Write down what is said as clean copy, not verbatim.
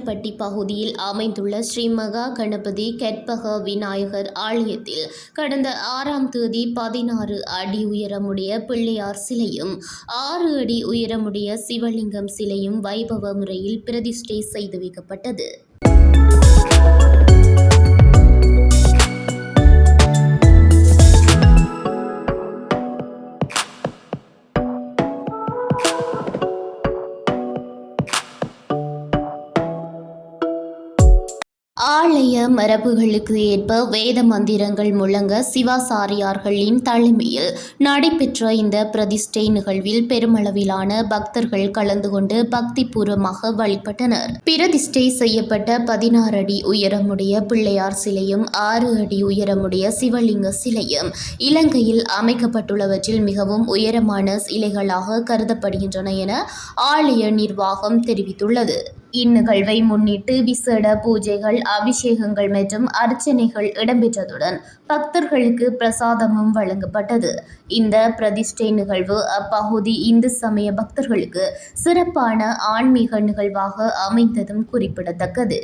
ஆண்டிப்பட்டி பகுதியில் அமைந்துள்ள ஸ்ரீ மகா கணபதி கற்பக விநாயகர் ஆலயத்தில் கடந்த 6ஆம் தேதி 16 அடி உயரமுடைய பிள்ளையார் சிலையும் 6 அடி உயரமுடைய சிவலிங்கம் சிலையும் வைபவ முறையில் பிரதிஷ்டை செய்து வைக்கப்பட்டது. ஆலய மரபுகளுக்கு ஏற்ப வேத மந்திரங்கள் முழங்க சிவாசாரியார்களின் தலைமையில் நடைபெற்ற இந்த பிரதிஷ்டை நிகழ்வில் பெருமளவிலான பக்தர்கள் கலந்து கொண்டு பக்திபூர்வமாக வழிபட்டனர். பிரதிஷ்டை செய்யப்பட்ட 16 அடி உயரமுடைய பிள்ளையார் சிலையும் 6 அடி உயரமுடைய சிவலிங்க சிலையும் இலங்கையில் அமைக்கப்பட்டுள்ளவற்றில் மிகவும் உயரமான சிலைகளாக கருதப்படுகின்றன என ஆலய நிர்வாகம் தெரிவித்துள்ளது. இந்நிகழ்வை முன்னிட்டு விசேட பூஜைகள், அபிஷேகங்கள் மற்றும் அர்ச்சனைகள் இடம்பெற்றதுடன் பக்தர்களுக்கு பிரசாதமும் வழங்கப்பட்டது. இந்த பிரதிஷ்டை நிகழ்வு அப்பகுதி இந்து சமய பக்தர்களுக்கு சிறப்பான ஆன்மீக நிகழ்வாக அமைந்ததும் குறிப்பிடத்தக்கது.